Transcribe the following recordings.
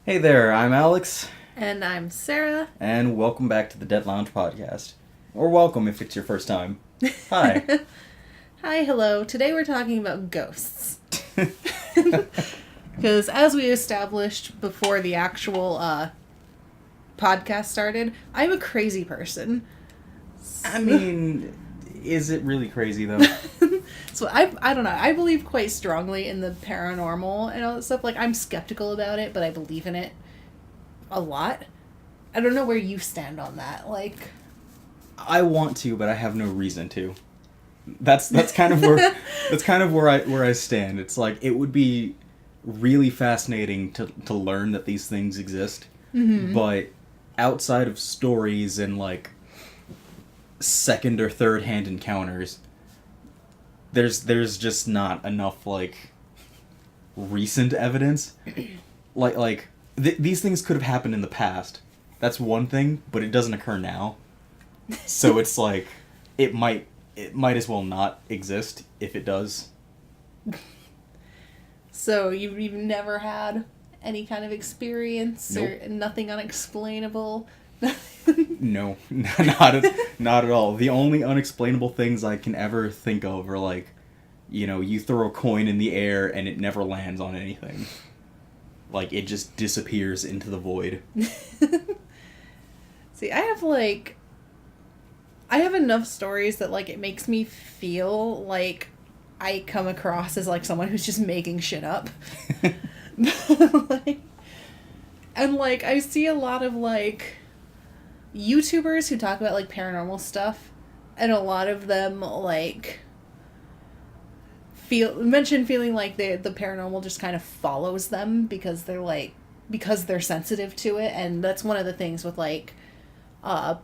Hey there, I'm Alex, And I'm Sarah. and welcome back to the Dead Lounge podcast. Or welcome if it's your first time. Hi. Hi, hello. Today we're talking about ghosts. Because as we established before the actual podcast started, I'm a crazy person. I mean, is it really crazy though? So I don't know. I believe quite strongly in the paranormal and all that stuff. Like, I'm skeptical about it, but I believe in it a lot. I don't know where you stand on that. Like, I want to, but I have no reason to. That's kind of where I stand. It's like it would be really fascinating to learn that these things exist, but outside of stories and like second or third hand encounters, there's just not enough like recent evidence. These things could have happened in the past. That's one thing, but it doesn't occur now. So it's like it might as well not exist if it does. so you've never had any kind of experience Nope. or nothing unexplainable? No, not at all. The only unexplainable things I can ever think of are like, you throw a coin in the air and it never lands on anything. Like it just disappears into the void. See, I have enough stories that like it makes me feel like I come across as like someone who's just making shit up. like, and like I see a lot of like YouTubers who talk about like paranormal stuff, and a lot of them like mention feeling like the paranormal just kind of follows them because they're sensitive to it. And that's one of the things with like uh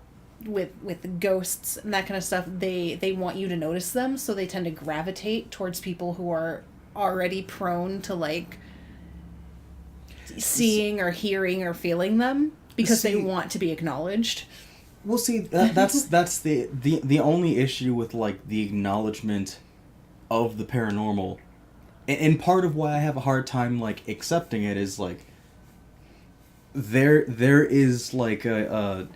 with ghosts and that kind of stuff. They want you to notice them, so they tend to gravitate towards people who are already prone to like seeing or hearing or feeling them because they want to be acknowledged. Well, see, that's the only issue with like the acknowledgement of the paranormal, and part of why I have a hard time like accepting it is like there is like a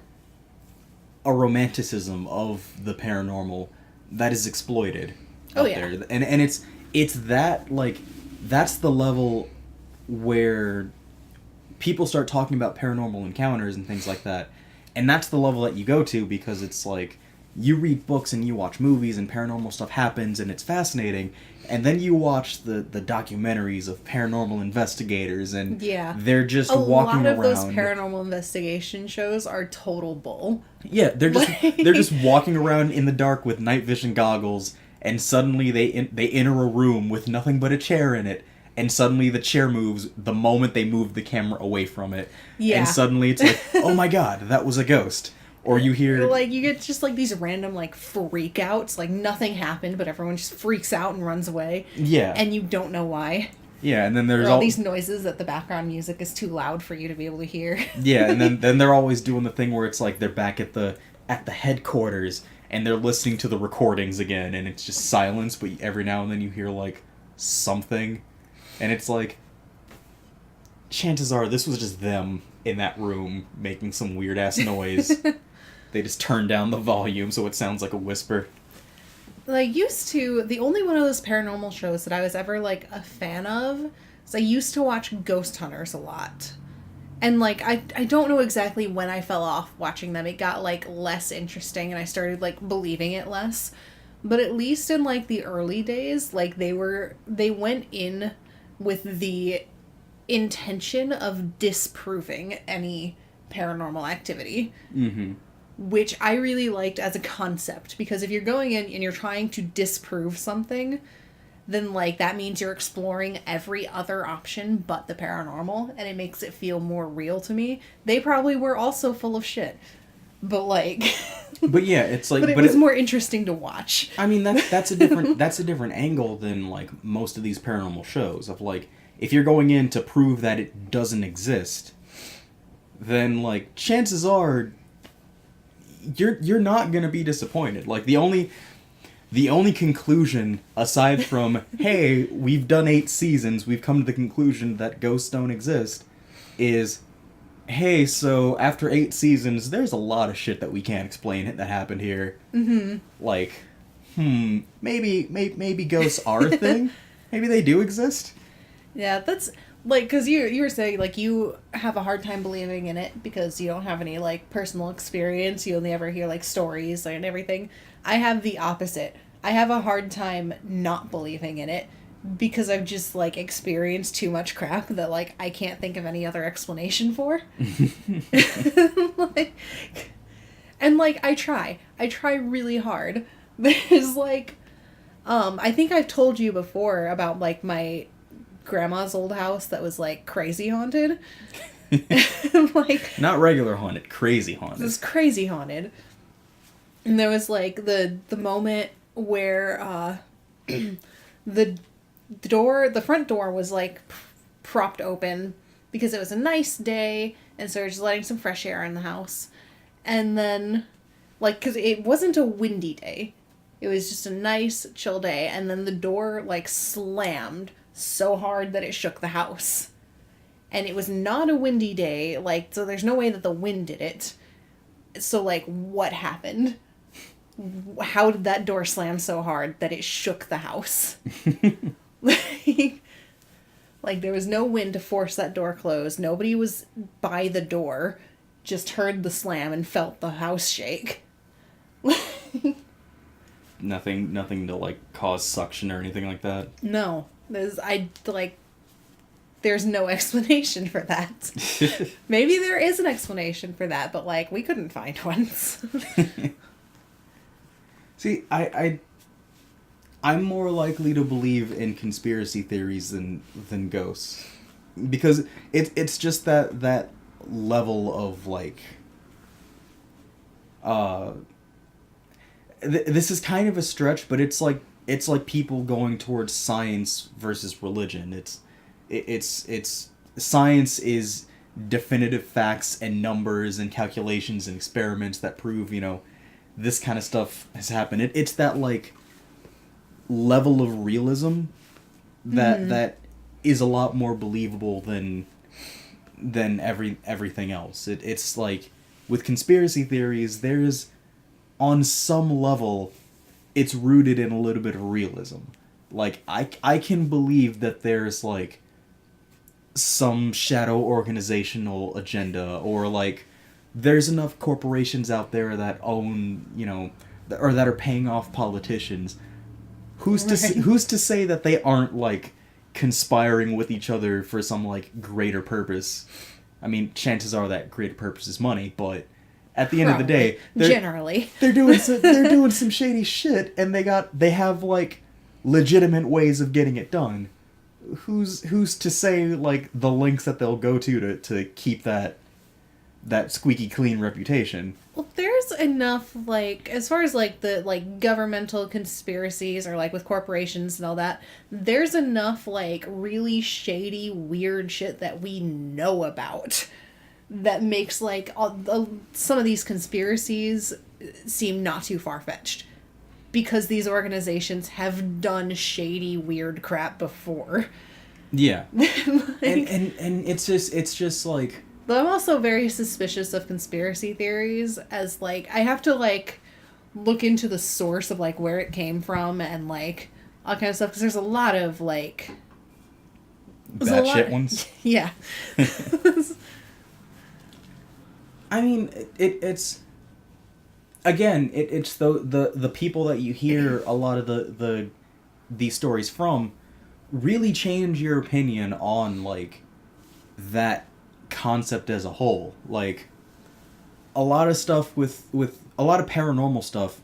romanticism of the paranormal that is exploited Oh out yeah. there, and it's that like that's the level where people start talking about paranormal encounters and things like that, and that's the level that you go to because it's like you read books and you watch movies and paranormal stuff happens and it's fascinating, and then you watch the documentaries of paranormal investigators and Yeah. they're just A walking lot of those around. paranormal investigation shows are total bull. Yeah, they're just Like- they're just walking around in the dark with night vision goggles, and suddenly they enter a room with nothing but a chair in it, and suddenly the chair moves the moment they move the camera away from it. Yeah. And suddenly it's like, oh my god, that was a ghost. Or you hear Like you get just like these random like freak outs, like nothing happened, but everyone just freaks out and runs away, yeah, and you don't know why. yeah, and then there's Or all all these noises that the background music is too loud for you to be able to hear. yeah, and then they're always doing the thing where it's like they're back at the headquarters and they're listening to the recordings again, and it's just silence, but every now and then you hear like something, and it's like chances are this was just them in that room making some weird ass noise. They just turn down the volume so it sounds like a whisper. Like used to, the only one of those paranormal shows that I was ever like a fan of is I used to watch Ghost Hunters a lot. And like I don't know exactly when I fell off watching them. It got like less interesting and I started like believing it less. But at least in like the early days, like they went in with the intention of disproving any paranormal activity, Mm-hmm. which I really liked as a concept, because if you're going in and you're trying to disprove something, then like that means you're exploring every other option but the paranormal, and it makes it feel more real to me. They probably were also full of shit, but like But yeah, it's like but it was more interesting to watch. I mean that's a different angle than like most of these paranormal shows of like if you're going in to prove that it doesn't exist, then like chances are you're not going to be disappointed. Like the only conclusion aside from hey, we've done 8 seasons, we've come to the conclusion that ghosts don't exist, is, hey, so after 8 seasons, there's a lot of shit that we can't explain that happened here. Mm-hmm. Like, maybe ghosts are a thing? Maybe they do exist? Yeah, that's like because you were saying like you have a hard time believing in it because you don't have any like personal experience. You only ever hear like stories and everything. I have the opposite. I have a hard time not believing in it because I've just like experienced too much crap that like I can't think of any other explanation for. like, and like I try really hard. There's like I think I've told you before about like my grandma's old house that was like crazy haunted. Like Not regular haunted, crazy it haunted. was crazy haunted. And there was like the moment where the the front door was like propped open because it was a nice day and so we're just letting some fresh air in the house. And then like cuz it wasn't a windy day. It was just a nice chill day and then the door like slammed so hard that it shook the house. And it was not a windy day, like so there's no way that the wind did it. So like what happened? How did that door slam so hard that it shook the house? like there was no wind to force that door closed. Nobody was by the door, just heard the slam and felt the house shake. Nothing to like cause suction or anything like that. No, there's no explanation for that. Maybe there is an explanation for that, but like we couldn't find one. See, I'm more likely to believe in conspiracy theories than ghosts, because it's just that level of like. This is kind of a stretch, but it's like people going towards science versus religion. It's science is definitive facts and numbers and calculations and experiments that prove, this kind of stuff has happened. It's that like level of realism that is a lot more believable than everything else. It's like with conspiracy theories, there's on some level it's rooted in a little bit of realism. Like I can believe that there's like some shadow organizational agenda, or like there's enough corporations out there that own, or that are paying off politicians. Who's to say that they aren't like conspiring with each other for some like greater purpose? I mean, chances are that greater purpose is money, but at the end of the day, they're doing some shady shit, and they have like legitimate ways of getting it done. Who's to say like the lengths that they'll go to keep that squeaky clean reputation? Well, there's enough like as far as like the like governmental conspiracies or like with corporations and all that, there's enough like really shady weird shit that we know about that makes like some of these conspiracies seem not too far-fetched because these organizations have done shady weird crap before. Yeah. and it's just like, but I'm also very suspicious of conspiracy theories as like I have to like look into the source of like where it came from and like all kind of stuff because there's a lot of like bad shit ones. Yeah. I mean, it's again, it's the people that you hear a lot of these stories from really change your opinion on like that concept as a whole. Like a lot of stuff with a lot of paranormal stuff,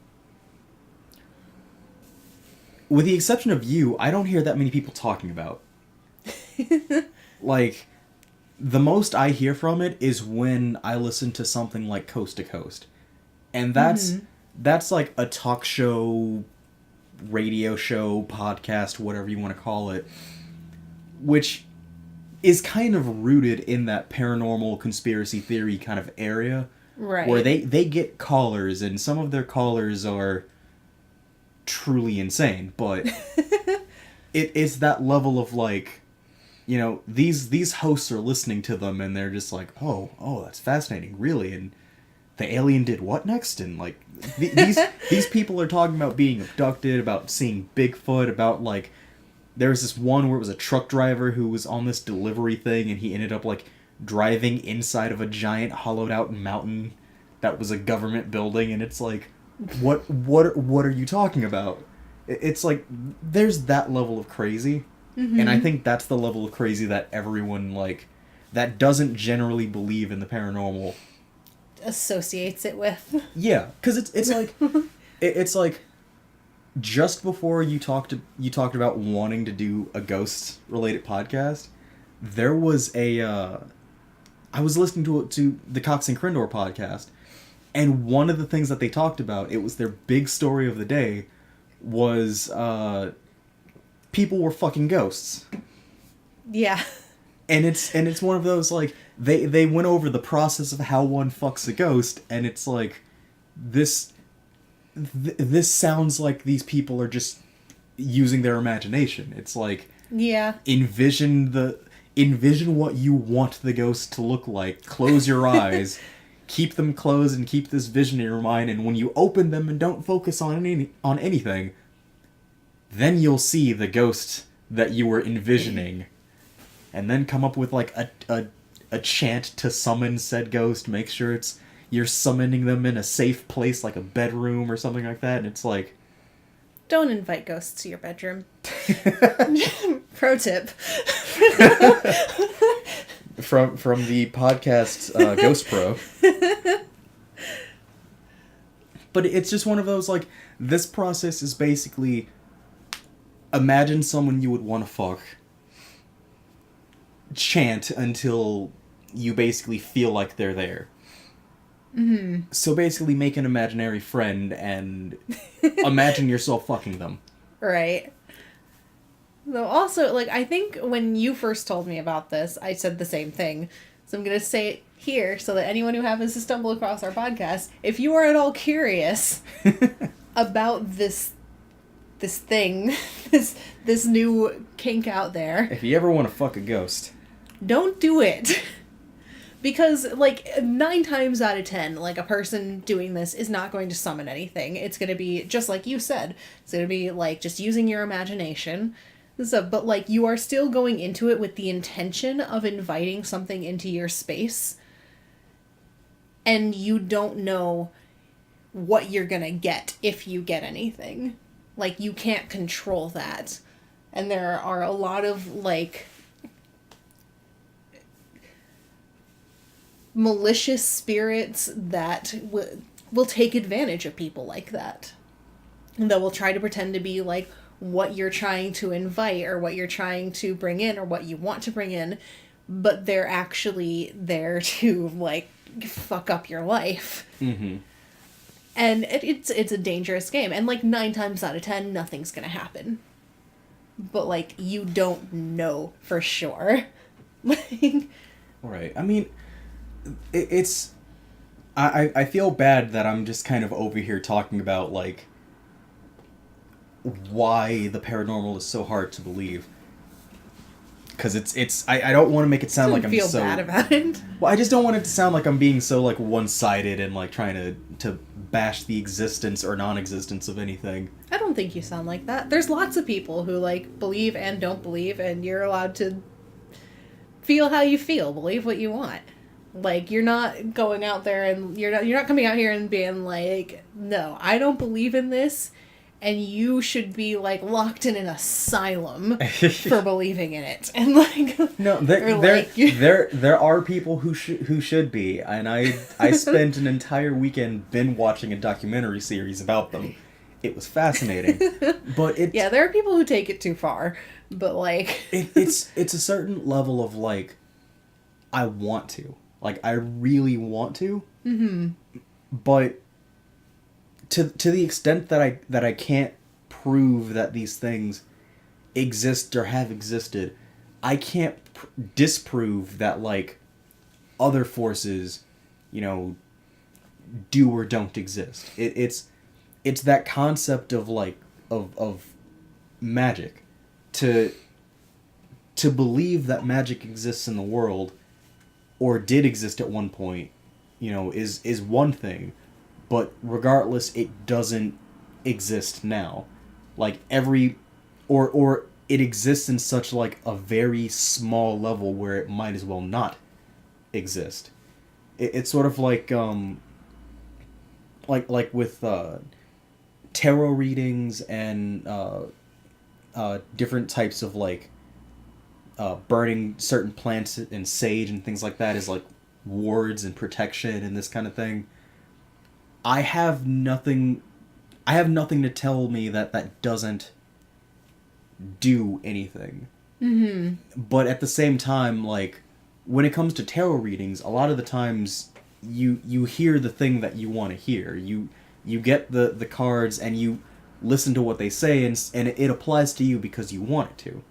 with the exception of you, I don't hear that many people talking about. Like the most I hear from it is when I listen to something like Coast to Coast. And that's like a talk show, radio show, podcast, whatever you want to call it, which is kind of rooted in that paranormal conspiracy theory kind of area. Right. Where they get callers, and some of their callers are truly insane, but it's that level of like you know, these hosts are listening to them and they're just like, oh, that's fascinating, really. And the alien did what next? And like these people are talking about being abducted, about seeing Bigfoot, about like there was this one where it was a truck driver who was on this delivery thing and he ended up like driving inside of a giant hollowed out mountain that was a government building, and it's like, what are you talking about? It's like there's that level of crazy, and I think that's the level of crazy that everyone like that doesn't generally believe in the paranormal associates it with. Yeah, because it's like it's like just before you talked about wanting to do a ghost related podcast, there was I was listening to the Cox and Crindor podcast, and one of the things that they talked about, it was their big story of the day, was people were fucking ghosts. Yeah. And it's one of those, like, they went over the process of how one fucks a ghost, and it's like, this sounds like these people are just using their imagination. It's like, yeah, envision what you want the ghost to look like. Close your eyes, keep them closed, and keep this vision in your mind. And when you open them and don't focus on anything, then you'll see the ghost that you were envisioning. And then come up with like a chant to summon said ghost. Make sure you're summoning them in a safe place, like a bedroom or something like that. And it's like, don't invite ghosts to your bedroom. Pro tip. from the podcast Ghost Pro. But it's just one of those, like, this process is basically, imagine someone you would want to fuck, chant until you basically feel like they're there. Mm-hmm. So basically make an imaginary friend and imagine yourself fucking them. Right. Though also, like, I think when you first told me about this, I said the same thing. So I'm going to say it here so that anyone who happens to stumble across our podcast, if you are at all curious about this thing, this new kink out there, if you ever want to fuck a ghost, don't do it. Because, like, 9 times out of 10, like, a person doing this is not going to summon anything. It's going to be, just like you said, it's going to be, like, just using your imagination. So, but, like, you are still going into it with the intention of inviting something into your space. And you don't know what you're going to get if you get anything. Like, you can't control that. And there are a lot of, like, malicious spirits that will take advantage of people like that. And that will try to pretend to be like what you're trying to invite or what you're trying to bring in or what you want to bring in, but they're actually there to, like, fuck up your life. Mm-hmm. And it's a dangerous game. And, like, 9 times out of 10, nothing's gonna happen. But, like, you don't know for sure. Right. I mean, it's... I feel bad that I'm just kind of over here talking about, like, why the paranormal is so hard to believe. Because I don't want to make it sound like I'm feel so... bad about it. Well, I just don't want it to sound like I'm being so, like, one-sided and, like, trying to bash the existence or non-existence of anything. I don't think you sound like that. There's lots of people who, like, believe and don't believe, and you're allowed to feel how you feel, believe what you want. Like, you're not going out there and you're not coming out here and being like, no, I don't believe in this, and you should be, like, locked in an asylum for believing in it. And, like, no, there are people who should be, and I spent an entire weekend binge watching a documentary series about them. It was fascinating, but yeah, there are people who take it too far, but, like, it's a certain level of, like, I want to, like, I really want to, but to the extent that I can't prove that these things exist or have existed, I can't disprove that, like, other forces, you know, do or don't exist. It's that concept of, like, of magic to to believe that magic exists in the world, or did exist at one point, is one thing, but regardless, it doesn't exist now. Like or it exists in such like a very small level where it might as well not exist. It's sort of like with tarot readings and different types of like burning certain plants and sage and things like that as like wards and protection and this kind of thing. I have nothing to tell me that doesn't do anything. Mm-hmm. But at the same time, like, when it comes to tarot readings, a lot of the times you hear the thing that you want to hear. You get the cards and you listen to what they say, and it applies to you because you want it to.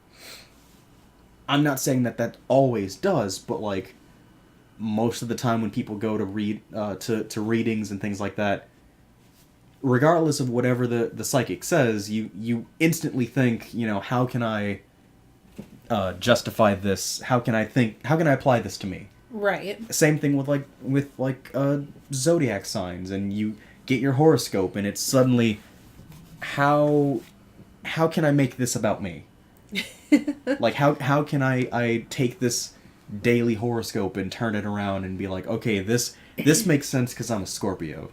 I'm not saying that always does, but like most of the time when people go to read to readings and things like that, regardless of whatever the psychic says, you instantly think, how can I justify this? How can I apply this to me? Right. Same thing with zodiac signs, and you get your horoscope, and it's suddenly how can I make this about me? Like how can I take this daily horoscope and turn it around and be like, okay, this makes sense because I'm a Scorpio.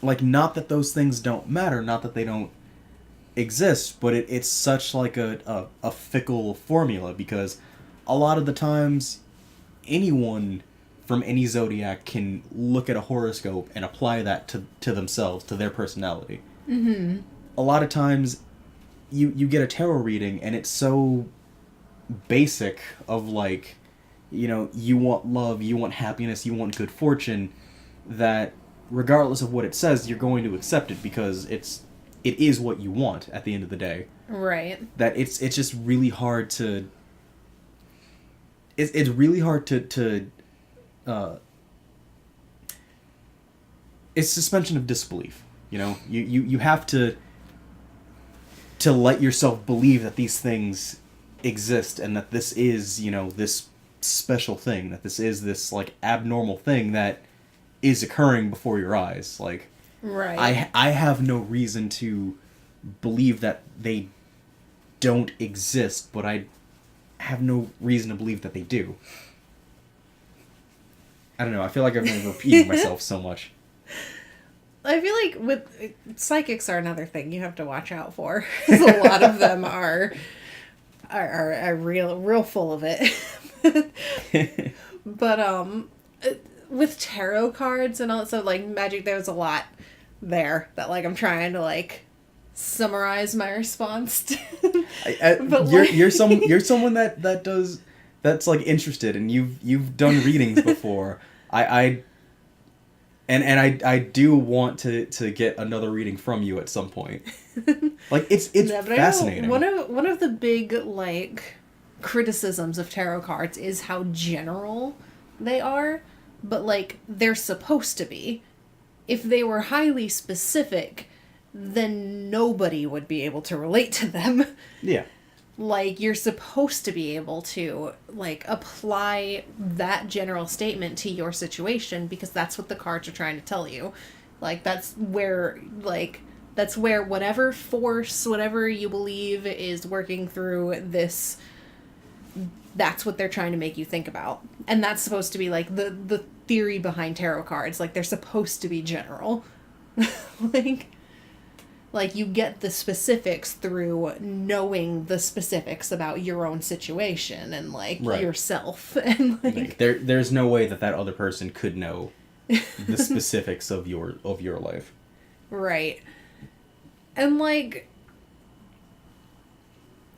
Like, not that those things don't matter, not that they don't exist, but it's such like a fickle formula, because a lot of the times anyone from any zodiac can look at a horoscope and apply that to themselves, to their personality. Mm-hmm. A lot of times you get a tarot reading and it's so basic of like, you want love, you want happiness, you want good fortune, that regardless of what it says, you're going to accept it because it is what you want at the end of the day. Right. That it's just really hard to... It's really hard to it's suspension of disbelief. You have to let yourself believe that these things exist and that this is, this special thing, that this is this like abnormal thing that is occurring before your eyes. Like, right. I have no reason to believe that they don't exist, but I have no reason to believe that they do. I don't know, I feel like I've been repeating myself so much. I feel like with psychics are another thing you have to watch out for. A lot of them are real full of it. But with tarot cards and also like magic, there's a lot there that like I'm trying to like summarize my response to. But you're someone that does, that's like interested, and you've done readings before. I do want to get another reading from you at some point. Like, it's fascinating. One of the big like criticisms of tarot cards is how general they are, but like they're supposed to be. If they were highly specific, then nobody would be able to relate to them. Yeah. Like, you're supposed to be able to, like, apply that general statement to your situation because that's what the cards are trying to tell you. Like, that's where whatever force, whatever you believe is working through this, that's what they're trying to make you think about. And that's supposed to be, like, the theory behind tarot cards. Like, they're supposed to be general. Like, you get the specifics through knowing the specifics about your own situation and, like, right. yourself. And, like... There's no way that other person could know the specifics of your life. Right. And, like...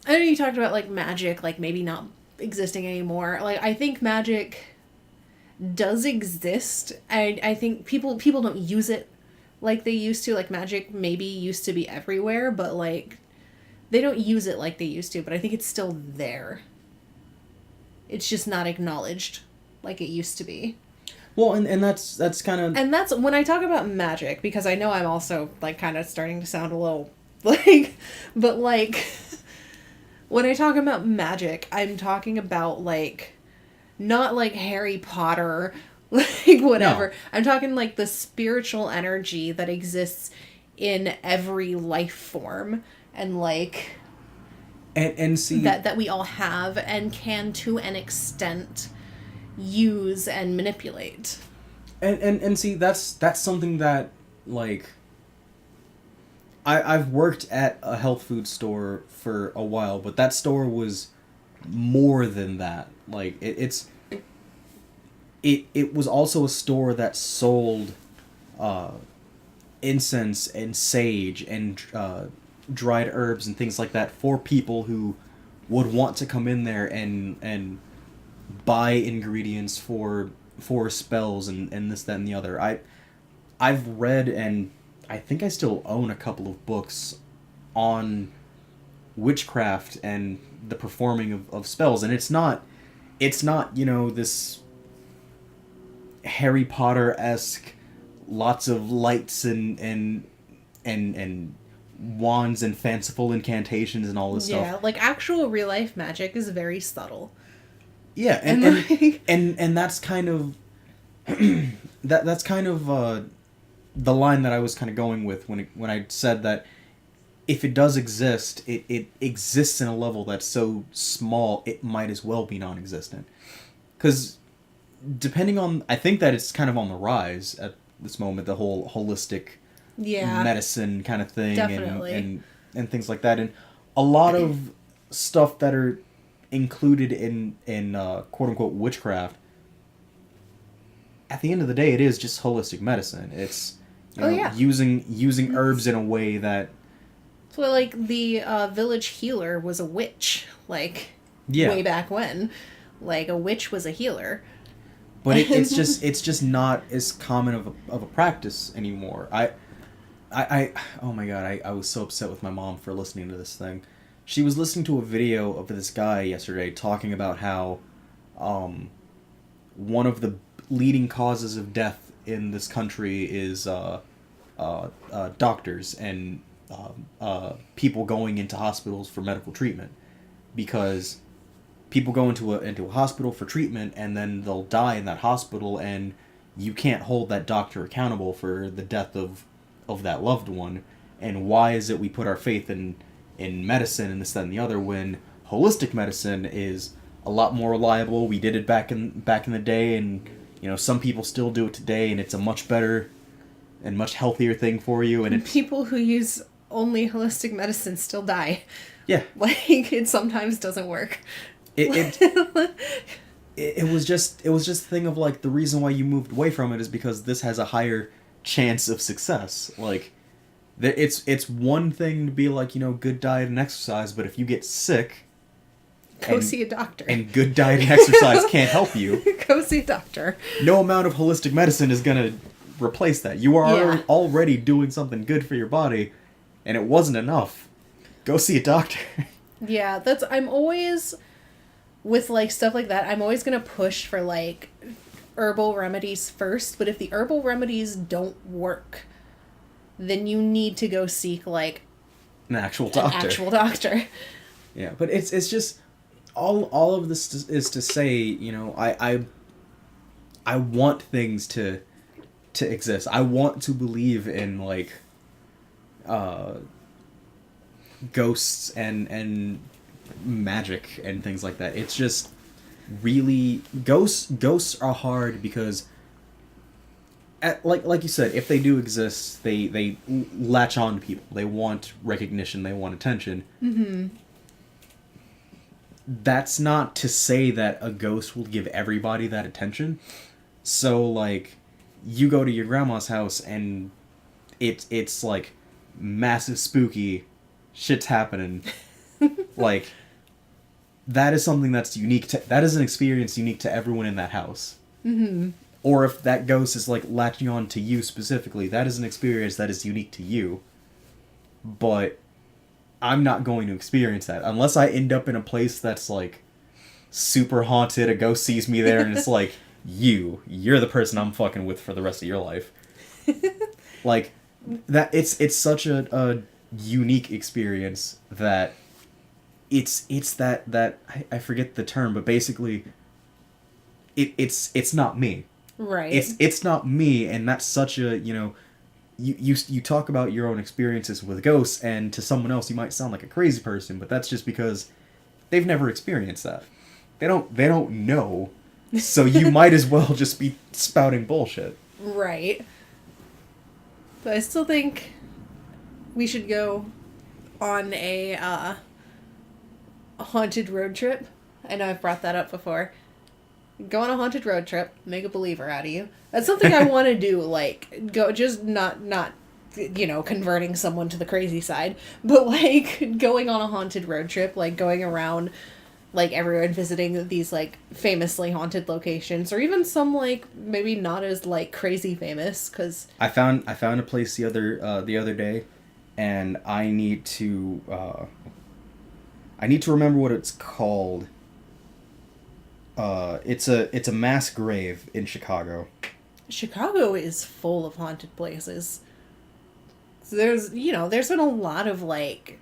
I know you talked about, like, magic, like, maybe not existing anymore. Like, I think magic does exist. I think people don't use it like they used to. Like, magic maybe used to be everywhere, but, like, they don't use it like they used to, but I think it's still there. It's just not acknowledged like it used to be. Well, and that's kind of... And that's, when I talk about magic, because I know I'm also, like, kind of starting to sound a little, like... But, like... When I talk about magic, I'm talking about, like, not like Harry Potter, like, whatever. No. I'm talking, like, the spiritual energy that exists in every life form. And, like, And see, that we all have and can, to an extent, use and manipulate. and see, that's something that, like, I've worked at a health food store for a while, but that store was more than that. Like, it was also a store that sold uh, incense and sage and dried herbs and things like that for people who would want to come in there and buy ingredients for spells and this, that, and the other. I've read, and I think I still own a couple of books on witchcraft and the performing of spells, and it's not this Harry Potter-esque, lots of lights and wands and fanciful incantations and all this Yeah, stuff. like, actual real life magic is very subtle. Yeah, And, and like, and that's kind of that's kind of the line that I was kind of going with when I said that if it does exist, it exists in a level that's so small it might as well be non-existent. Because depending on, I think that it's kind of on the rise at this moment, the whole holistic yeah, medicine kind of thing, definitely. and things like that, and a lot of stuff that are included in quote unquote witchcraft. At the end of the day, it is just holistic medicine. It's Yeah. using herbs in a way that So, like, the village healer was a witch, like, yeah, way back when. Like, a witch was a healer. but it's just not as common of a practice anymore. I oh my god, I was so upset with my mom for listening to this thing. She was listening to a video of this guy yesterday talking about how one of the leading causes of death in this country is doctors and people going into hospitals for medical treatment, because people go into a hospital for treatment and then they'll die in that hospital, and you can't hold that doctor accountable for the death of that loved one. And why is it we put our faith in medicine and this, that, and the other, when holistic medicine is a lot more reliable? We did it back in the day, and some people still do it today, and it's a much better and much healthier thing for you. And it's, People who use only holistic medicine still die. yeah, Like, it sometimes doesn't work. it was just a thing of, like, the reason why you moved away from it is because this has a higher chance of success. Like, it's one thing to be like, good diet and exercise, but if you get sick Go see a doctor. and good diet and exercise can't help you, Go see a doctor. no amount of holistic medicine is gonna replace that. You are Yeah. already doing something good for your body, and it wasn't enough. Go see a doctor. Yeah, I'm always, with, like, stuff like that, I'm always gonna push for, like, herbal remedies first, but if the herbal remedies don't work, then you need to go seek, like, An actual an doctor. actual doctor. Yeah, but it's just all of this is to say, I want things to exist. I want to believe in, like, ghosts and magic and things like that. It's just really, ghosts are hard because, like you said, if they do exist, they latch on to people. They want recognition. They want attention. Mm-hmm. That's not to say that a ghost will give everybody that attention. So, like, you go to your grandma's house and it's like massive spooky shit's happening. Like, that is something that's that is an experience unique to everyone in that house. Mm-hmm. Or if that ghost is, like, latching on to you specifically, that is an experience that is unique to you. But I'm not going to experience that unless I end up in a place that's, like, super haunted. A ghost sees me there and it's like, you're the person I'm fucking with for the rest of your life. Like, that it's such a unique experience that it's that I forget the term, but basically it's not me. Right. It's not me, and that's such a, you talk about your own experiences with ghosts, and to someone else you might sound like a crazy person, but that's just because they've never experienced that. They don't know. So you might as well just be spouting bullshit. Right. But I still think we should go on a haunted road trip. I know I've brought that up before. Go on a haunted road trip, make a believer out of you. That's something I want to do, like, go, just not, converting someone to the crazy side, but, like, going on a haunted road trip, like, going around, like, everyone visiting these, like, famously haunted locations, or even some, like, maybe not as, like, crazy famous, because... I found a place the other day, and I need to remember what it's called. It's a mass grave in Chicago. Chicago is full of haunted places. So there's been a lot of, like,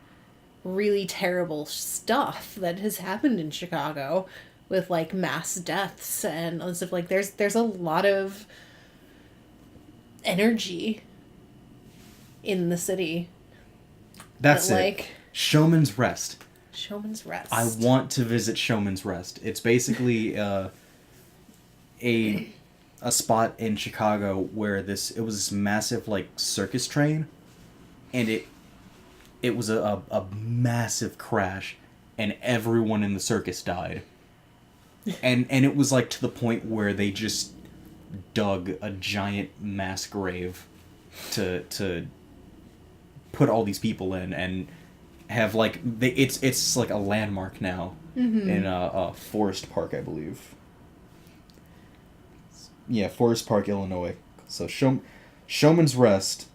really terrible stuff that has happened in Chicago with, like, mass deaths and stuff. Like, there's a lot of energy in the city. That's that, it. like, Showman's Rest. Showman's Rest. I want to visit Showman's Rest. It's basically a spot in Chicago where it was this massive, like, circus train, and it was a massive crash, and everyone in the circus died. And it was, like, to the point where they just dug a giant mass grave to put all these people in, and have, like, it's like a landmark now. Mm-hmm. In Forest Park, I believe. Yeah, Forest Park, Illinois. So Showman's Rest,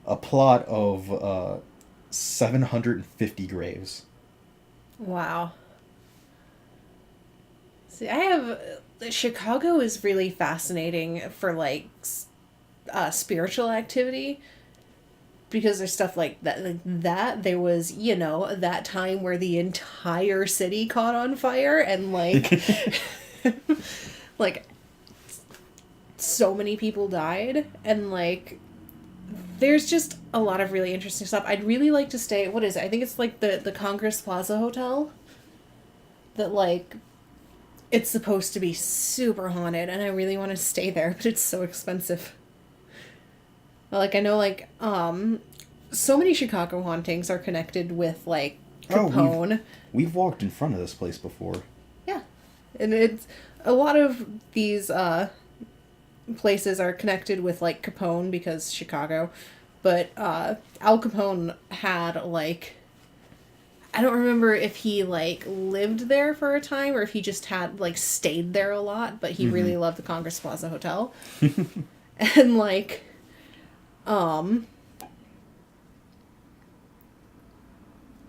a plot of 750 graves. Wow. See, Chicago is really fascinating for, like, spiritual activity. Because there's stuff like that. There was, that time where the entire city caught on fire and, like, like, so many people died. And, like, there's just a lot of really interesting stuff. I'd really like to stay, what is it? I think it's, like, the Congress Plaza Hotel. That, like, it's supposed to be super haunted, and I really want to stay there, but it's so expensive. Like, I know, like, so many Chicago hauntings are connected with, like, Capone. We've walked in front of this place before. Yeah. And it's, a lot of these, places are connected with, like, Capone, because Chicago. But, Al Capone had, like, I don't remember if he, like, lived there for a time, or if he just had, like, stayed there a lot, but he really loved the Congress Plaza Hotel. And, like...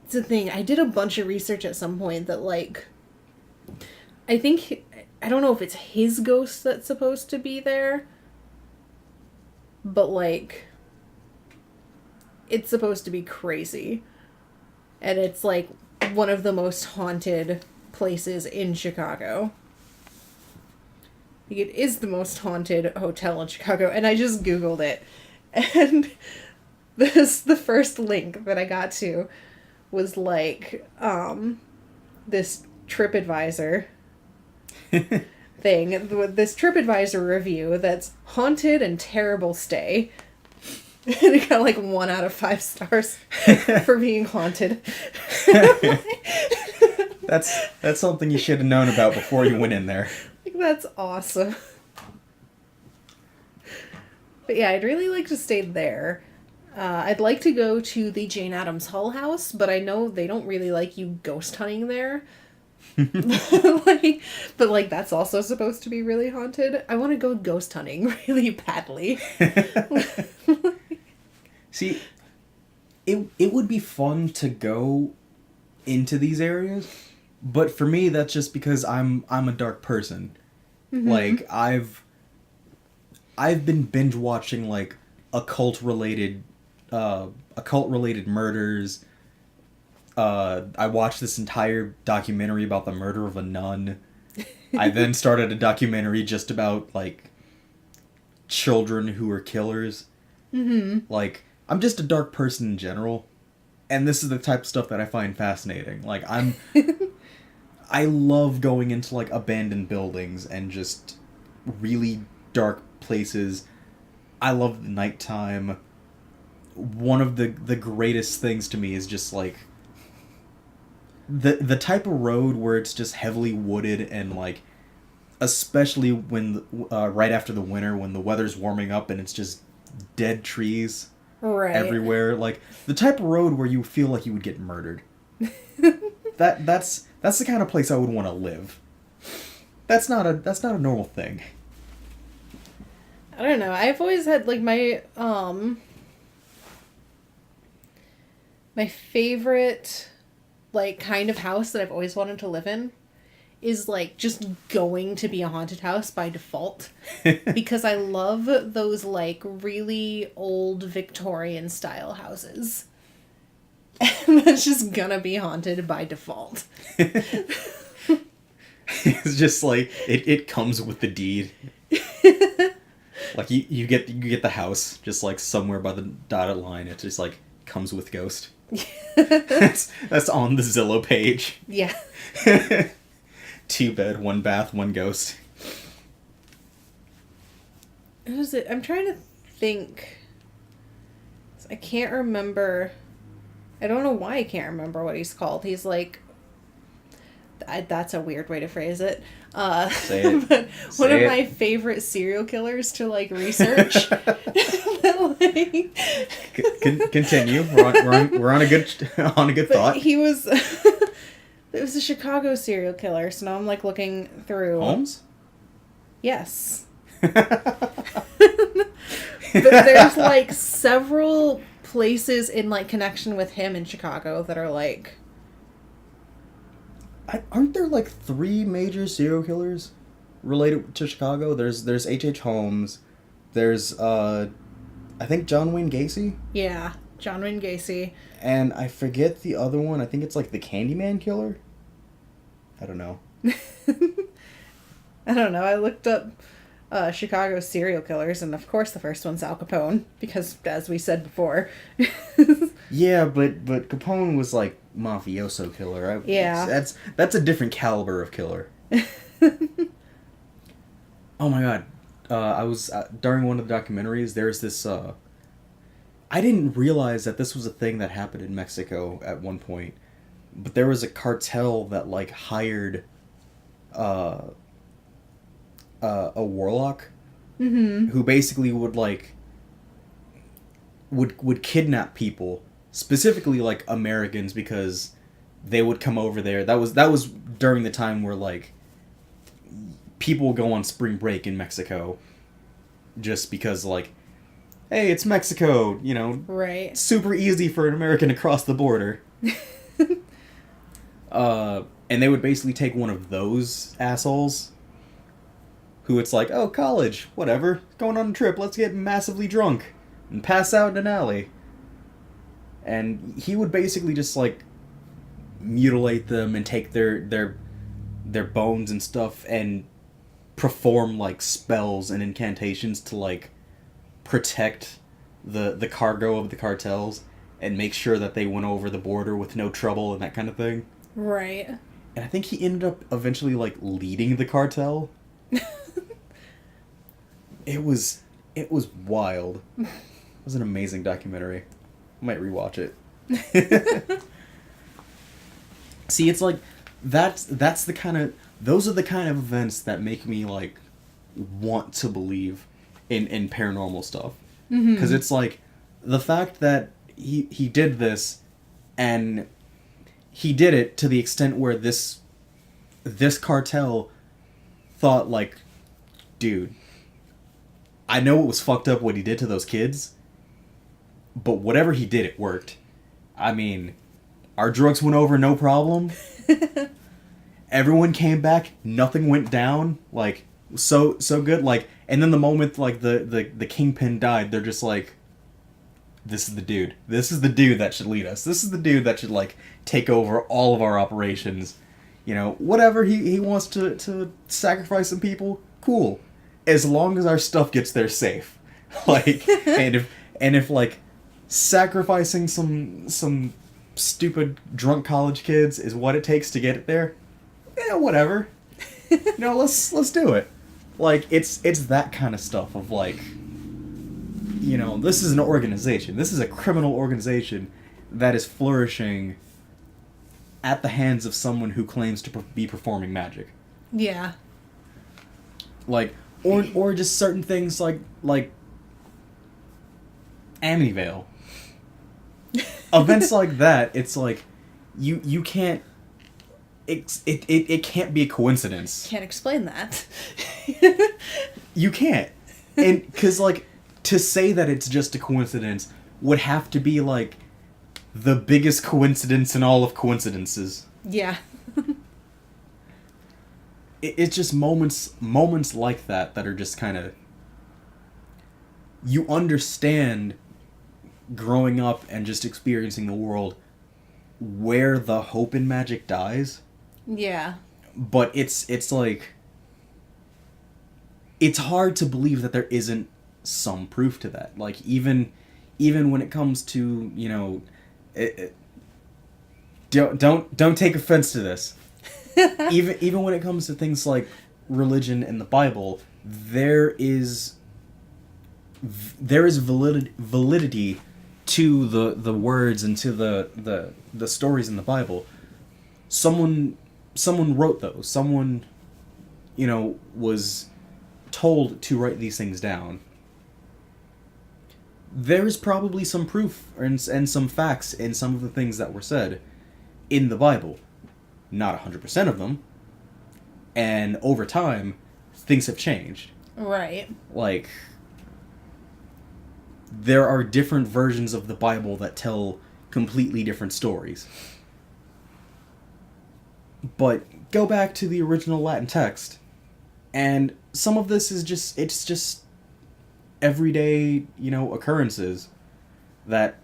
It's a thing. I did a bunch of research at some point that, like, I don't know if it's his ghost that's supposed to be there, but, like, it's supposed to be crazy. And it's, like, one of the most haunted places in Chicago. It is the most haunted hotel in Chicago, and I just Googled it. And the first link that I got to was, like, this TripAdvisor thing. This TripAdvisor review that's haunted and terrible stay. And it got, like, 1 out of 5 stars for being haunted. That's something you should have known about before you went in there. Like, that's awesome. But yeah, I'd really like to stay there. I'd like to go to the Jane Addams Hull House, but I know they don't really like you ghost hunting there. But, like, that's also supposed to be really haunted. I want to go ghost hunting really badly. See, it would be fun to go into these areas, but for me, that's just because I'm a dark person. Mm-hmm. Like, I've been binge watching, like, occult related murders, I watched this entire documentary about the murder of a nun. I then started a documentary just about, like, children who are killers. Mm-hmm. Like, I'm just a dark person in general, and this is the type of stuff that I find fascinating. Like, I love going into, like, abandoned buildings and just really dark places. I love the nighttime. One of the greatest things to me is just, like, the type of road where it's just heavily wooded and, like, especially when right after the winter when the weather's warming up and it's just dead trees Right. everywhere, like the type of road where you feel like you would get murdered. That's the kind of place I would want to live. That's not a normal thing. I don't know. I've always had like my favorite like kind of house that I've always wanted to live in is like just going to be a haunted house by default because I love those like really old Victorian style houses. And that's just gonna be haunted by default. It's just like it comes with the deed. Like you get the house just like somewhere by the dotted line. It just like comes with ghost. That's on the Zillow page. Yeah. 2 bed, 1 bath, 1 ghost. What was it? I'm trying to think. I can't remember. I don't know why I can't remember what he's called. He's like... that's a weird way to phrase it. Say it. But Say one of it. my favorite serial killers to, like, research. Like, Continue. We're on a good but thought. he was... It was a Chicago serial killer, so now I'm, like, looking through... Holmes? Yes. But there's, like, several places in, like, connection with him in Chicago that are, like... Aren't there like 3 major serial killers related to Chicago? There's H.H. Holmes. There's I think John Wayne Gacy. Yeah, John Wayne Gacy. And I forget the other one. I think it's like the Candyman killer. I don't know. I don't know. I looked up Chicago serial killers, and of course the first one's Al Capone, because as we said before. Yeah, but Capone was like mafioso killer. Yeah. That's a different caliber of killer. Oh my god. I was during one of the documentaries, there's this I didn't realize that this was a thing that happened in Mexico at one point. But there was a cartel that like hired a warlock who basically would like would kidnap people, specifically like Americans, because they would come over there. That was during the time where like people go on spring break in Mexico just because like, hey, it's Mexico, you know, Right. super easy for an American to cross the border. And they would basically take one of those assholes who it's like, oh, college, whatever, going on a trip, let's get massively drunk and pass out in an alley. And he would basically just like mutilate them and take their bones and stuff and perform like spells and incantations to like protect the cargo of the cartels and make sure that they went over the border with no trouble and that kind of thing. Right. And I think he ended up eventually like leading the cartel. It was wild. It was an amazing documentary. I might rewatch it. See, it's like that's the kind of those are the kind of events that make me like want to believe in paranormal stuff. Because it's like the fact that he did this, and he did it to the extent where this cartel thought like, dude, I know it was fucked up what he did to those kids, but whatever he did, it worked. I mean, our drugs went over no problem. Everyone came back, nothing went down, like so good, like, and then the moment like the kingpin died, they're just like, this is the dude. This is the dude that should lead us. This is the dude that should, like, take over all of our operations. You know, whatever he wants to sacrifice some people, cool. As long as our stuff gets there safe. Like, and if like, sacrificing some stupid drunk college kids is what it takes to get it there, yeah, whatever. No, let's do it. Like, it's that kind of stuff of, like, you know, this is an organization. This is a criminal organization that is flourishing at the hands of someone who claims to be performing magic. Yeah. Like, or just certain things like Amityville. Events like that, it's like, you can't, it can't be a coincidence. Can't explain that. You can't. And, because, like, to say that it's just a coincidence would have to be, like, the biggest coincidence in all of coincidences. Yeah. It's just moments like that are just kind of... You understand growing up and just experiencing the world where the hope in magic dies. Yeah. But it's like... It's hard to believe that there isn't some proof to that. Like, even when it comes to, you know... Don't take offense to this. even when it comes to things like religion and the Bible, there is validity to the words and to the stories in the Bible. Someone wrote those. Someone, you know, was told to write these things down. There's probably some proof and some facts in some of the things that were said in the Bible. Not 100% of them. And over time, things have changed. Right. Like, there are different versions of the Bible that tell completely different stories. But go back to the original Latin text, and some of this is just everyday, you know, occurrences that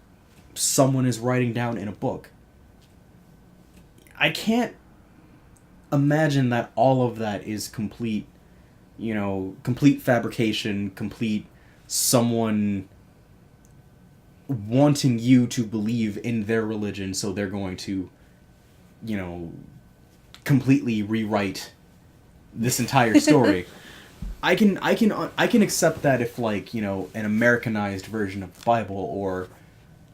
someone is writing down in a book. I can't imagine that all of that is complete, you know, complete fabrication, complete someone wanting you to believe in their religion, so they're going to, you know, completely rewrite this entire story. I can accept that if, like, you know, an Americanized version of the Bible or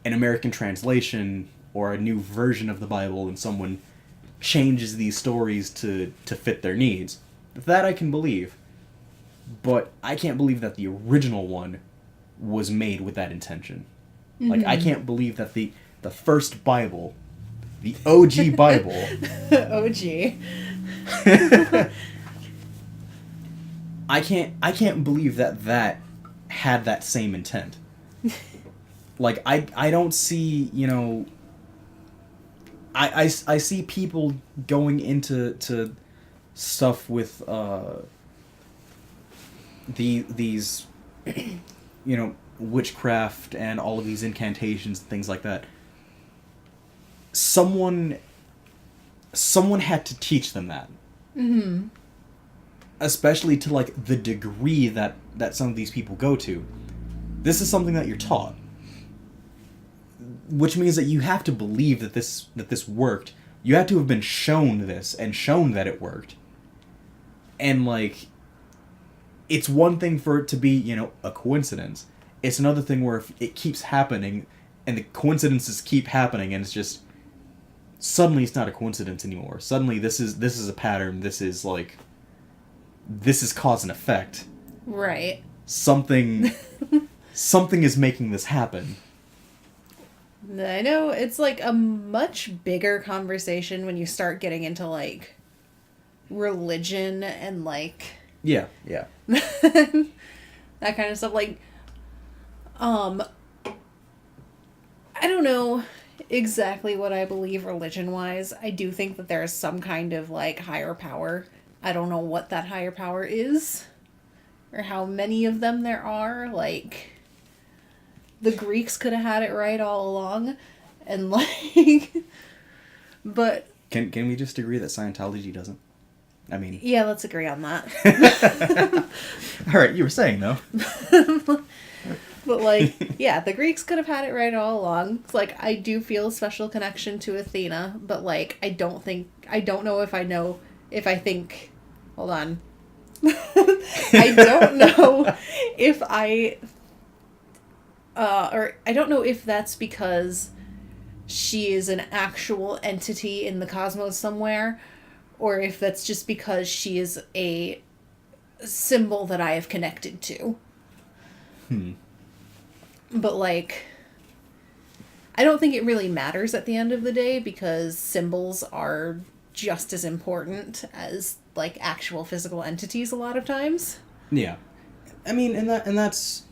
an American translation or a new version of the Bible and someone changes these stories to fit their needs. That I can believe. But I can't believe that the original one was made with that intention. Mm-hmm. Like, I can't believe that the first Bible, the OG Bible... OG. I can't believe that had that same intent. Like, I don't see, you know... I see people going into stuff with these you know, witchcraft and all of these incantations and things like that. Someone had to teach them that. Mm-hmm. Especially to, like, the degree that some of these people go to. This is something that you're taught. Which means that you have to believe that this worked. You have to have been shown this and shown that it worked. And, like, it's one thing for it to be, you know, a coincidence. It's another thing where if it keeps happening and the coincidences keep happening and it's just suddenly it's not a coincidence anymore. Suddenly this is a pattern. This is cause and effect. Right. Something is making this happen. I know, it's like a much bigger conversation when you start getting into, like, religion and, like... Yeah. that kind of stuff. Like, I don't know exactly what I believe religion-wise. I do think that there is some kind of, like, higher power. I don't know what that higher power is. Or how many of them there are. Like... the Greeks could have had it right all along, and like, but Can we just agree that Scientology doesn't? I mean, yeah, let's agree on that. all right, you were saying though. But like, yeah, the Greeks could have had it right all along. It's like, I do feel a special connection to Athena, but like, I don't know if I think, hold on. I don't know if or I don't know if that's because she is an actual entity in the cosmos somewhere, or if that's just because she is a symbol that I have connected to. But, like, I don't think it really matters at the end of the day, because symbols are just as important as, like, actual physical entities a lot of times. Yeah. I mean, and that's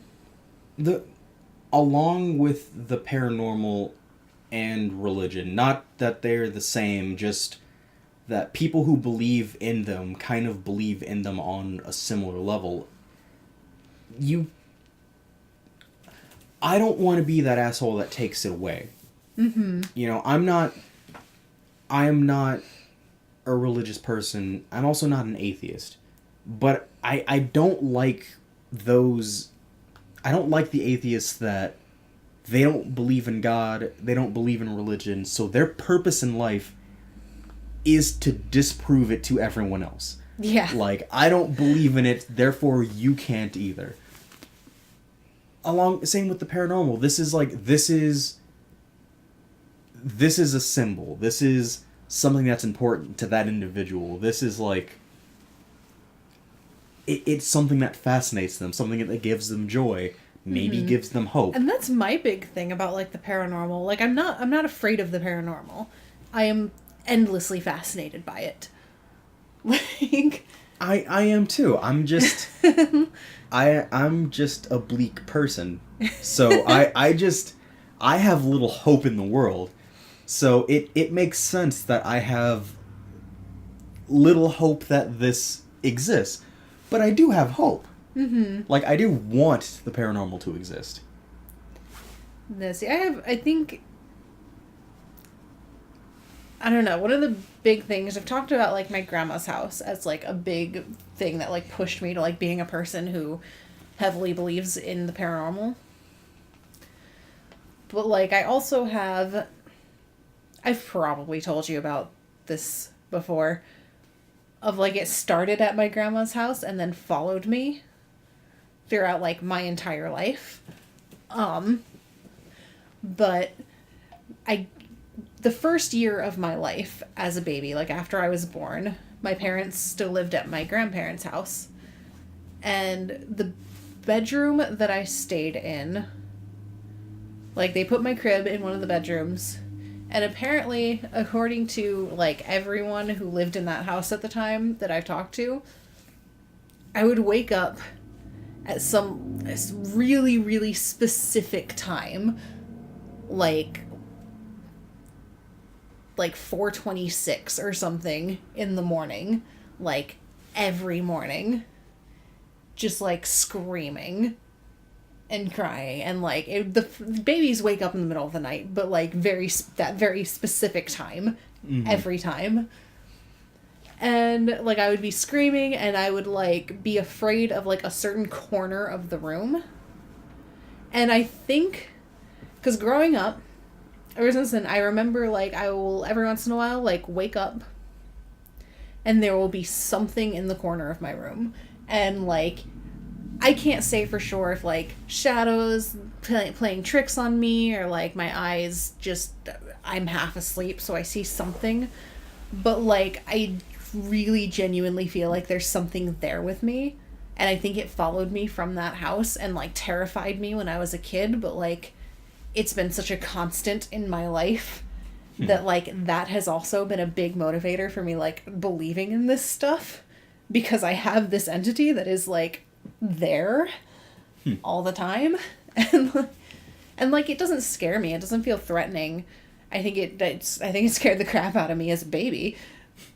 along with the paranormal and religion, not that they're the same, just that people who believe in them kind of believe in them on a similar level. I don't want to be that asshole that takes it away. Mm-hmm. You know, I am not a religious person. I'm also not an atheist. But I don't like those... I don't like the atheists that they don't believe in God, they don't believe in religion, so their purpose in life is to disprove it to everyone else. Yeah. Like, I don't believe in it, therefore you can't either. Same with the paranormal. This is a symbol. This is something that's important to that individual. This is like... It's something that fascinates them, something that gives them joy, maybe gives them hope. And that's my big thing about, like, the paranormal. Like, I'm not afraid of the paranormal. I am endlessly fascinated by it. Like, I am too. I'm just I'm just a bleak person. So I have little hope in the world. So it makes sense that I have little hope that this exists. But I do have hope. Mm-hmm. Like, I do want the paranormal to exist. no, see, I think, I don't know, one of the big things, I've talked about, like, my grandma's house as, like, a big thing that, like, pushed me to, like, being a person who heavily believes in the paranormal. But, like, I also have, I've probably told you about this before, of, like, it started at my grandma's house and then followed me throughout, like, my entire life. But the first year of my life as a baby, like, after I was born, my parents still lived at my grandparents' house. And the bedroom that I stayed in, like, they put my crib in one of the bedrooms. And apparently, according to, like, everyone who lived in that house at the time that I've talked to, I would wake up at some really, really specific time, like 4:26 or something in the morning, like, every morning, just, like, screaming and crying, and, like, the babies wake up in the middle of the night, but, like, that very specific time, every time. And, like, I would be screaming, and I would, like, be afraid of, like, a certain corner of the room. And I think, because growing up, ever since then, I remember, like, I will, every once in a while, like, wake up, and there will be something in the corner of my room. And, like, I can't say for sure if, like, shadows playing tricks on me, or, like, my eyes just, I'm half asleep, so I see something. But, like, I really genuinely feel like there's something there with me. And I think it followed me from that house and, like, terrified me when I was a kid. But, like, it's been such a constant in my life that, like, that has also been a big motivator for me, like, believing in this stuff. Because I have this entity that is, like, there all the time, and like, it doesn't scare me, it doesn't feel threatening. I think it scared the crap out of me as a baby,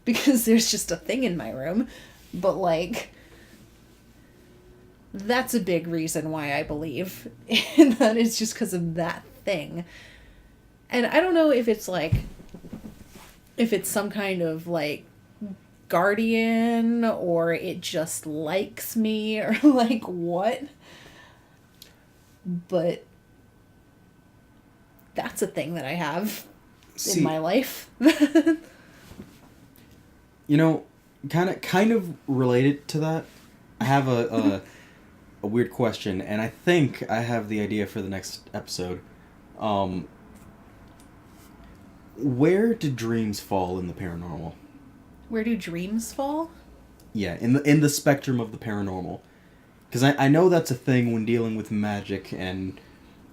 because there's just a thing in my room. But, like, That's a big reason why I believe. And that is just because of that thing. And I don't know if it's like, if it's some kind of like guardian or it just likes me or like what. But that's a thing that I have in my life. You know, kind of related to that, I have a weird question, and I think I have the idea for the next episode. Where do dreams fall in the paranormal? Where do dreams fall? Yeah, in the spectrum of the paranormal. Because I know that's a thing when dealing with magic and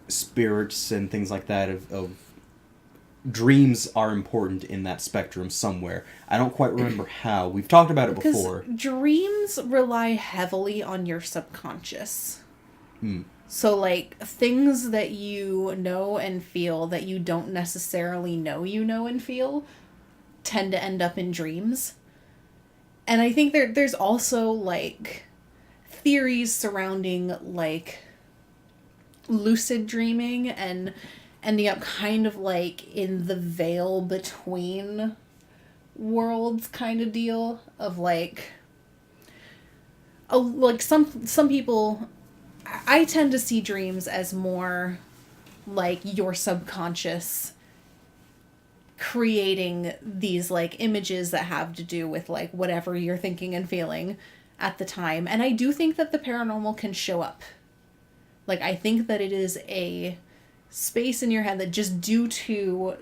spirits and things like that, of dreams are important in that spectrum somewhere. I don't quite remember how. We've talked about it before. Dreams rely heavily on your subconscious. Hmm. So, like, things that you know and feel that you don't necessarily know you know and feel tend to end up in dreams. And I think there's also, like, theories surrounding, like, lucid dreaming and ending up kind of, like, in the veil between worlds kind of deal of, like some people... I tend to see dreams as more like your subconscious creating these like images that have to do with like whatever you're thinking and feeling at the time. And I do think that the paranormal can show up. Like, I think that it is a space in your head that just due to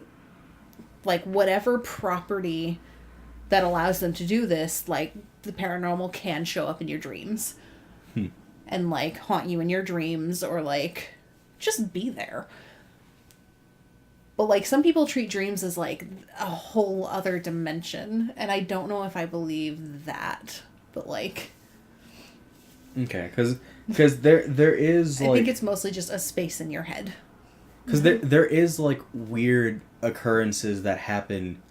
like whatever property that allows them to do this, like the paranormal can show up in your dreams. And, like, haunt you in your dreams or, like, just be there. But, like, some people treat dreams as, like, a whole other dimension. And I don't know if I believe that. But, like... Okay, because there is, like... I think it's mostly just a space in your head. Because there is, like, weird occurrences that happen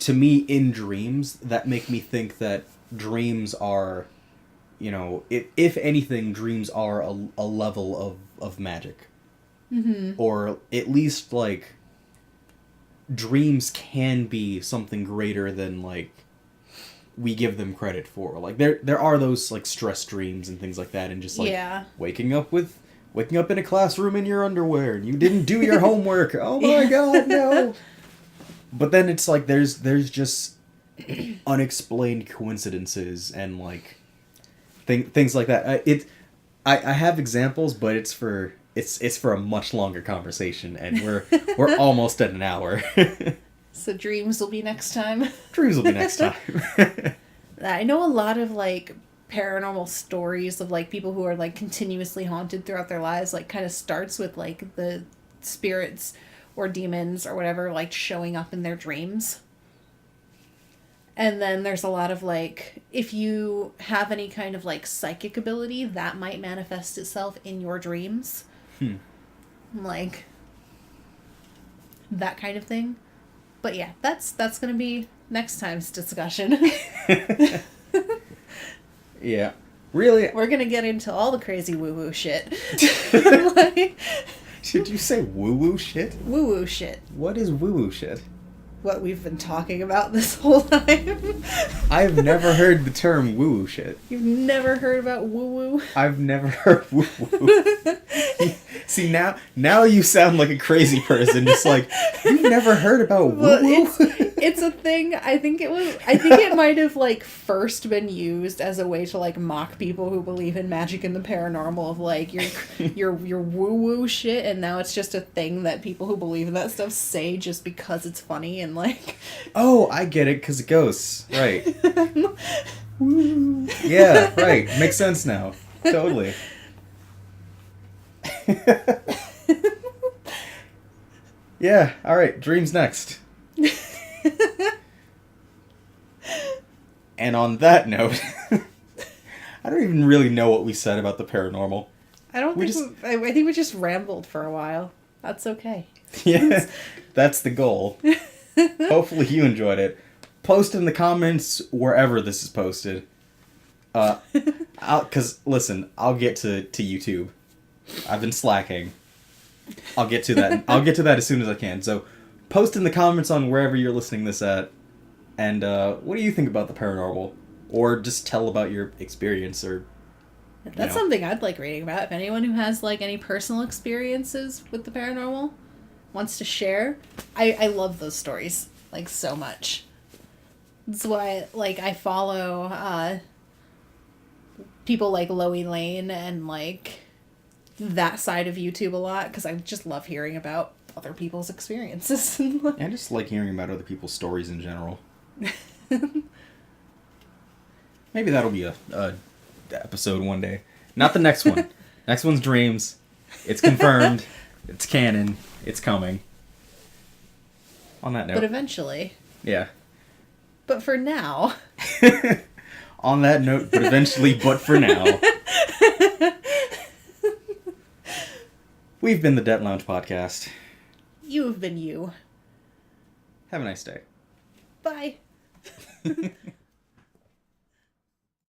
to me in dreams that make me think that dreams are... You know, if anything, dreams are a level of magic. Mm-hmm. Or at least, like, dreams can be something greater than, like, we give them credit for. Like, there are those, like, stress dreams and things like that, and just, like, waking up in a classroom in your underwear, and you didn't do your homework. Oh my god, no! But then it's, like, there's just unexplained coincidences and, like... Things like that. I have examples, but it's for a much longer conversation, and we're almost at an hour. So dreams will be next time. Dreams will be next time. I know a lot of like paranormal stories of like people who are like continuously haunted throughout their lives. Like, kind of starts with like the spirits or demons or whatever like showing up in their dreams. And then there's a lot of, like, if you have any kind of, like, psychic ability, that might manifest itself in your dreams. Like, that kind of thing. But yeah, that's going to be next time's discussion. Yeah. Really? We're going to get into all the crazy woo-woo shit. Like, did you say woo-woo shit? Woo-woo shit. What is woo-woo shit? What we've been talking about this whole time. I've never heard the term woo-woo shit. You've never heard about woo-woo? I've never heard woo-woo. See, now you sound like a crazy person. Just like, you've never heard about woo-woo? Well, it's a thing. I think it might have, like, first been used as a way to, like, mock people who believe in magic and the paranormal of, like, your woo-woo shit, and now it's just a thing that people who believe in that stuff say just because it's funny and, like... Oh, I get it, because ghosts. Right. Woo. Yeah, right. Makes sense now. Totally. Yeah, alright, dreams next. And on that note, I don't even really know what we said about the paranormal. I think we just rambled for a while. That's okay. Yeah, that's the goal. Hopefully you enjoyed it. Post in the comments wherever this is posted. Because, listen, I'll get to YouTube. I've been slacking. I'll get to that. I'll get to that as soon as I can. So, post in the comments on wherever you're listening this at. And what do you think about the paranormal? Or just tell about your experience, or... That's something I'd like reading about. If anyone who has, like, any personal experiences with the paranormal wants to share, I love those stories, like, so much. That's why, like, I follow people like Loey Lane and, like, that side of YouTube a lot, because I just love hearing about other people's experiences. I just like hearing about other people's stories in general. Maybe that'll be a episode one day. Not the next one. Next one's Dreams. It's confirmed. It's canon. It's coming. On that note. But eventually. Yeah. But for now. On that note, but eventually, but for now. We've been the Debt Lounge Podcast. You have been you. Have a nice day. Bye.